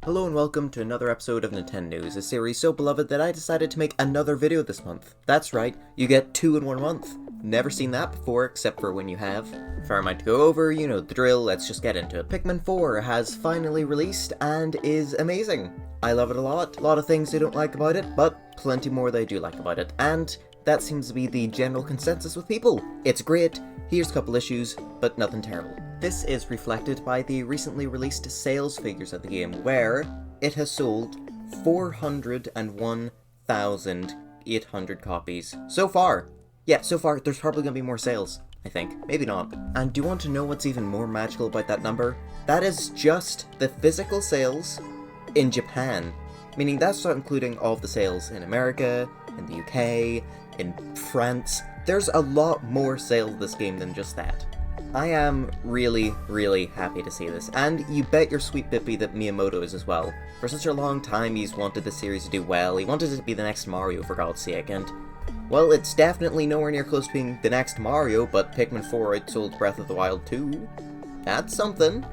Hello and welcome to another episode of Nintendnews, a series so beloved that I decided to make another video this month. That's right, you get 2 in 1 month. Never seen that before, except for when you have. Fair amount to go over, you know the drill, let's just get into it. Pikmin 4 has finally released and is amazing. I love it a lot of things I don't like about it, but plenty more that I do like about it, and that seems to be the general consensus with people. It's great, here's a couple issues, but nothing terrible. This is reflected by the recently released sales figures of the game, where it has sold 401,800 copies so far. Yeah, so far. There's probably gonna be more sales, I think. Maybe not. And do you want to know what's even more magical about that number? That is just the physical sales in Japan. Meaning that's not including all of the sales in America, in the UK, in France. There's a lot more sales of this game than just that. I am really happy to see this, and you bet your sweet bippy that Miyamoto is as well. For such a long time he's wanted the series to do well, he wanted it to be the next Mario for God's sake, and well, it's definitely nowhere near close to being the next Mario, but Pikmin 4 outsold Breath of the Wild 2. That's something.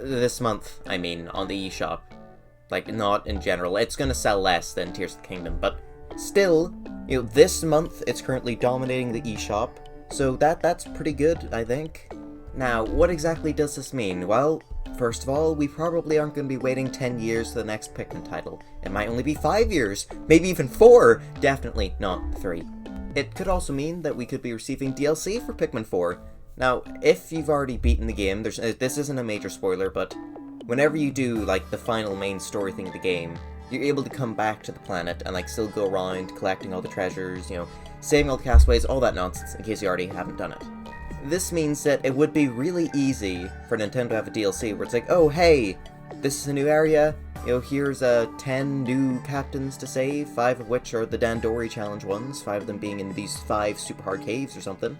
This month, I mean, on the eShop. Like, not in general. It's gonna sell less than Tears of the Kingdom, but still, you know, this month it's currently dominating the eShop. So that's pretty good, I think. Now, what exactly does this mean? Well, first of all, we probably aren't going to be waiting 10 years for the next Pikmin title. It might only be 5 years, maybe even 4, definitely not 3. It could also mean that we could be receiving DLC for Pikmin 4. Now, if you've already beaten the game, this isn't a major spoiler, but whenever you do, like, the final main story thing of the game, you're able to come back to the planet and, like, still go around collecting all the treasures, you know, saving all the castaways, all that nonsense, in case you already haven't done it. This means that it would be really easy for Nintendo to have a DLC where it's like, oh hey, this is a new area, you know, here's 10 new captains to save, 5 of which are the Dandori challenge ones, 5 of them being in these 5 super hard caves or something.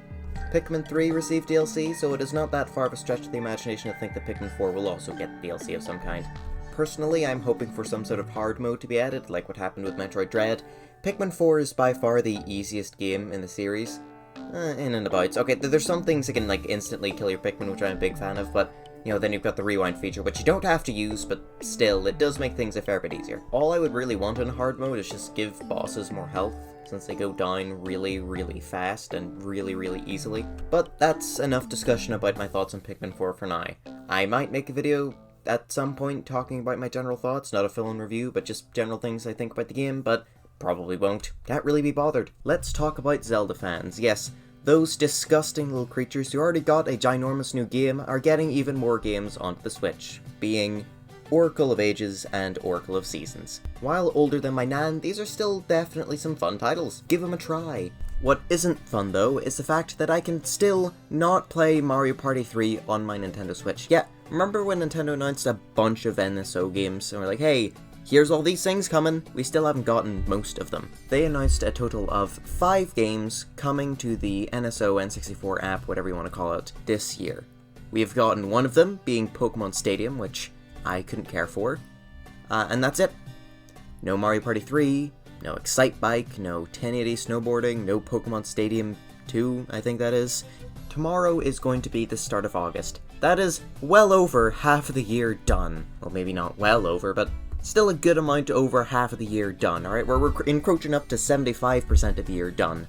Pikmin 3 received DLC, so it is not that far of a stretch of the imagination to think that Pikmin 4 will also get DLC of some kind. Personally, I'm hoping for some sort of hard mode to be added, like what happened with Metroid Dread. Pikmin 4 is by far the easiest game in the series. In and about. Okay, there's some things that can, like, instantly kill your Pikmin, which I'm a big fan of, but, you know, then you've got the rewind feature, which you don't have to use, but still, it does make things a fair bit easier. All I would really want in hard mode is just give bosses more health, since they go down really fast and really easily. But that's enough discussion about my thoughts on Pikmin 4 for now. I might make a video at some point talking about my general thoughts, not a full-on review, but just general things I think about the game, but probably won't. Can't really be bothered. Let's talk about Zelda fans. Yes, those disgusting little creatures who already got a ginormous new game are getting even more games onto the Switch, being Oracle of Ages and Oracle of Seasons. While older than my nan, these are still definitely some fun titles. Give them a try. What isn't fun though is the fact that I can still not play Mario Party 3 on my Nintendo Switch. Yeah, remember when Nintendo announced a bunch of NSO games and we're like, hey, here's all these things coming? We still haven't gotten most of them. They announced a total of 5 games coming to the NSO N64 app, whatever you want to call it, this year. We have gotten one of them, being Pokemon Stadium, which I couldn't care for. And that's it. No Mario Party 3, no Excite Bike, no 1080 snowboarding, no Pokemon Stadium 2, I think that is. Tomorrow is going to be the start of August. That is well over half of the year done. Well, maybe not well over, but still a good amount over half of the year done, alright? We're encroaching up to 75% of the year done.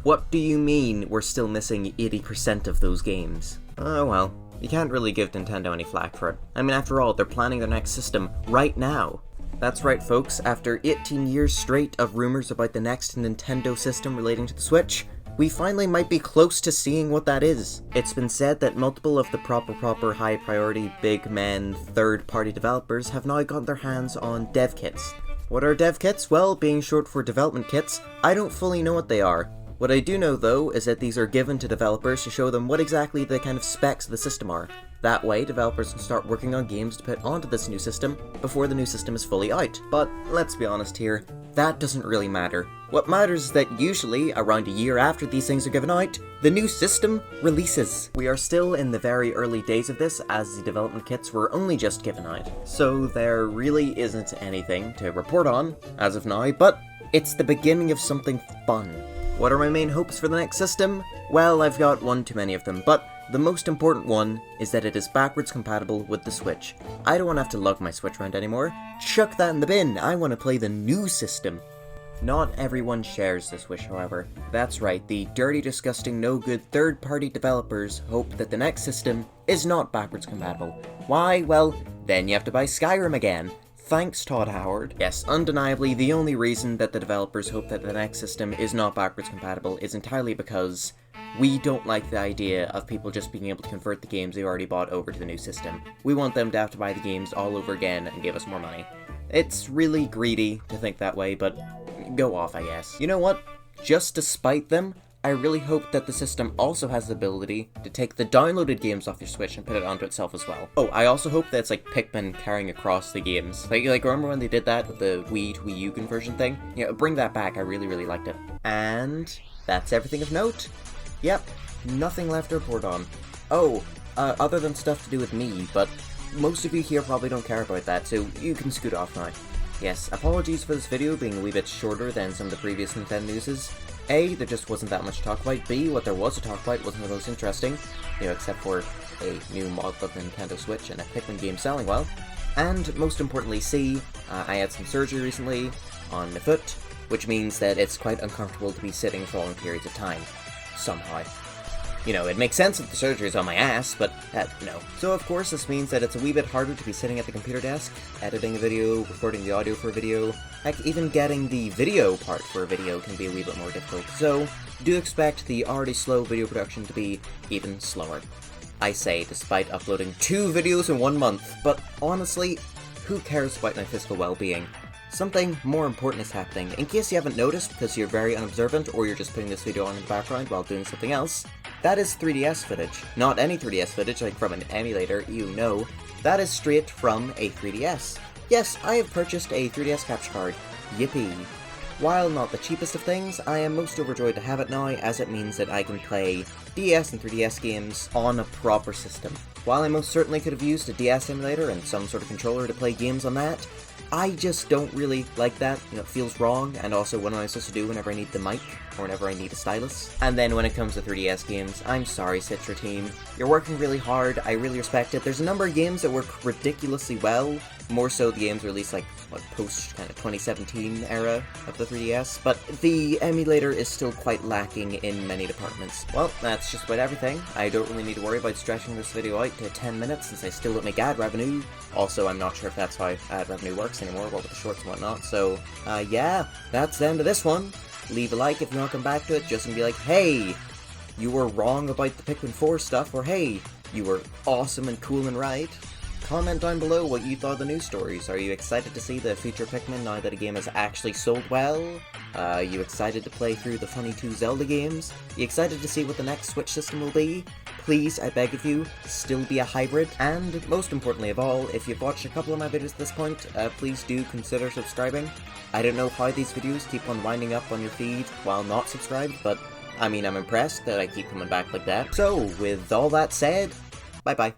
What do you mean we're still missing 80% of those games? Oh well, you can't really give Nintendo any flack for it. I mean, after all, they're planning their next system right now. That's right, folks, after 18 years straight of rumors about the next Nintendo system relating to the Switch, we finally might be close to seeing what that is. It's been said that multiple of the proper high-priority, big-men, third-party developers have now gotten their hands on dev kits. What are dev kits? Well, being short for development kits, I don't fully know what they are. What I do know, though, is that these are given to developers to show them what exactly the kind of specs of the system are. That way, developers can start working on games to put onto this new system before the new system is fully out. But let's be honest here, that doesn't really matter. What matters is that usually, around a year after these things are given out, the new system releases. We are still in the very early days of this, as the development kits were only just given out. So there really isn't anything to report on, as of now, but it's the beginning of something fun. What are my main hopes for the next system? Well, I've got one too many of them, but The most important one is that it is backwards compatible with the Switch. I don't want to have to lug my Switch around anymore. Chuck that in the bin, I want to play the new system. Not everyone shares this wish, however. That's right, the dirty, disgusting, no-good third-party developers hope that the next system is not backwards compatible. Why? Well, then you have to buy Skyrim again. Thanks, Todd Howard. Yes, undeniably, the only reason that the developers hope that the next system is not backwards compatible is entirely because we don't like the idea of people just being able to convert the games they already bought over to the new system. We want them to have to buy the games all over again and give us more money. It's really greedy to think that way, but go off, I guess. You know what? Just to spite them, I really hope that the system also has the ability to take the downloaded games off your Switch and put it onto itself as well. Oh, I also hope that it's like Pikmin carrying across the games. Like remember when they did that with the Wii to Wii U conversion thing? Yeah, bring that back, I really liked it. And that's everything of note. Yep, nothing left to report on. Oh, other than stuff to do with me, but most of you here probably don't care about that, so you can scoot off now. Yes, apologies for this video being a wee bit shorter than some of the previous Nintendnewses. A, there just wasn't that much to talk about. B, what there was to talk about wasn't the most interesting, except for a new model of the Nintendo Switch and a Pikmin game selling well. And most importantly, C, I had some surgery recently on my foot, which means that it's quite uncomfortable to be sitting for long periods of time. Somehow. It makes sense if the surgery's on my ass, but no. So of course this means that it's a wee bit harder to be sitting at the computer desk, editing a video, recording the audio for a video, heck, even getting the video part for a video can be a wee bit more difficult. So, do expect the already slow video production to be even slower. I say, despite uploading 2 videos in 1 month, but honestly, who cares about my physical well-being? Something more important is happening. In case you haven't noticed, because you're very unobservant, or you're just putting this video on in the background while doing something else, that is 3DS footage. Not any 3DS footage, like from an emulator, that is straight from a 3DS. Yes, I have purchased a 3DS capture card. Yippee. While not the cheapest of things, I am most overjoyed to have it now, as it means that I can play DS and 3DS games on a proper system. While I most certainly could have used a DS emulator and some sort of controller to play games on that, I just don't really like that. It feels wrong, and also what am I supposed to do whenever I need the mic, or whenever I need a stylus? And then when it comes to 3DS games, I'm sorry, Citra team. You're working really hard, I really respect it. There's a number of games that work ridiculously well, more so the games released post kind of 2017 era of the 3DS, but the emulator is still quite lacking in many departments. Well, that's just about everything. I don't really need to worry about stretching this video out to 10 minutes since I still don't make ad revenue. Also, I'm not sure if that's how ad revenue works anymore, what with the shorts and whatnot, so, yeah, that's the end of this one. Leave a like if you want to come back to it, just to be like, hey, you were wrong about the Pikmin 4 stuff, or hey, you were awesome and cool and right. Comment down below what you thought of the news stories. Are you excited to see the future Pikmin now that a game has actually sold well? Are you excited to play through the funny 2 Zelda games? Are you excited to see what the next Switch system will be? Please, I beg of you, still be a hybrid. And most importantly of all, if you've watched a couple of my videos at this point, please do consider subscribing. I don't know how these videos keep on winding up on your feed while not subscribed, but I mean, I'm impressed that I keep coming back like that. So, with all that said, bye-bye.